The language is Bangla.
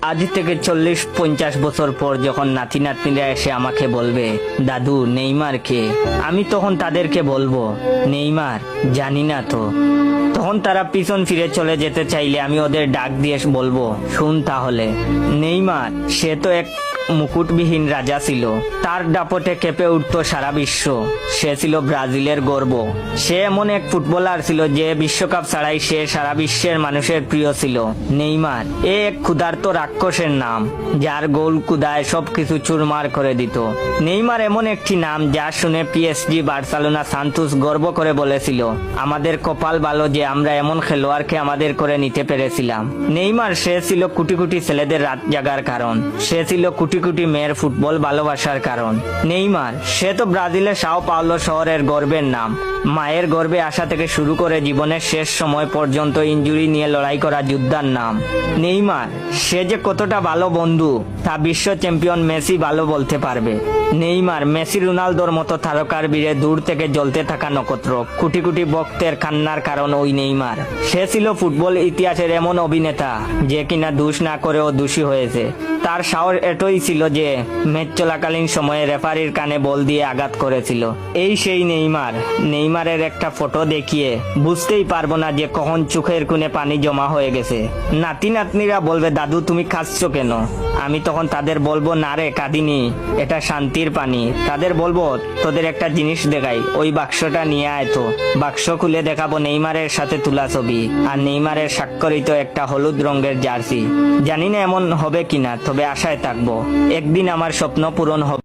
আজ থেকে 40-50 বছর পর যখন নাতি নাতনিরা এসে আমাকে বলবে, দাদু নেইমার কে, আমি তখন তাদেরকে বলবো, নেইমার জানি না তো। তখন তারা পিছন ফিরে চলে যেতে চাইলে আমি ওদের ডাক দিয়ে বলবো, শুন তাহলে, নেইমার সে তো এক মুকুটবিহীন রাজা ছিল, তার দাপটে কেঁপে উঠতো সারা বিশ্ব, সে ছিল ব্রাজিলের গর্ব। সে এমন এক ফুটবলার ছিল যে বিশ্বকাপ ছাড়াই সে সারা বিশ্বের মানুষের প্রিয় ছিল। নেইমার এ এক ক্ষুধার্ত রাক্ষসের নাম, যার গোল কুদায় সবকিছু চুরমার করে দিত। নেইমার এমন একটি নাম যা শুনে পিএসজি, বার্সেলোনা, সান্তোস গর্ব করে বলেছিল, আমাদের কপাল ভালো যে আমরা এমন খেলোয়াড়কে আমাদের করে নিতে পেরেছিলাম। নেইমার সে ছিল কোটি কোটি ছেলেদের রাত জাগার কারণ, সে ছিল কোটি কোটি মেয়ের ফুটবল ভালোবাসার কারণ। নেইমার সে তো ব্রাজিলের সাও পাওলো শহরের গর্বের নাম, মায়ের গর্বে আসা থেকে শুরু করে জীবনের শেষ সময় পর্যন্ত ইনজুরি নিয়ে লড়াই করা যোদ্ধার নাম। নেইমার সে যে কতটা ভালো বন্ধু তা বিশ্ব চ্যাম্পিয়ন মেসি ভালো বলতে পারবে। নেইমার মেসি, রোনালদোর মতো তারকার বীরে দূর থেকে জ্বলতে থাকা নক্ষত্র, কোটি কোটি ভক্তের কান্নার কারণ ওই নেইমার। সে ছিল ফুটবল ইতিহাসের এমন অভিনেতা যে কিনা দোষ না করেও দোষী হয়েছে। তার সাহস এতই ছিল যে ম্যাচ চলাকালীন সময়ে রেফারির কানে বল দিয়ে আঘাত করেছিল। এই সেই নেইমার। নেইমারের একটা ফটো দেখিয়ে বুঝতেই পারবো না যে কখন চোখের কোণে পানি জমা হয়ে গেছে। নাতি নাতনিরা বলবে, দাদু তুমি কাঁদছো কেন? আমি তখন তাদের বলবো, না রে কাঁদিনি, এটা শান্তির পানি। তাদের বলবো, তোদের একটা জিনিস দেখাই, ওই বাক্সটা নিয়ে আয় তো। বাক্স খুলে দেখাবো নেইমারের সাথে তোলা ছবি আর নেইমারের স্বাক্ষরিত একটা হলুদ রঙের জার্সি। জানি না এমন হবে কিনা, তবে আশায় থাকবো একদিন আমার স্বপ্ন পূরণ হবে।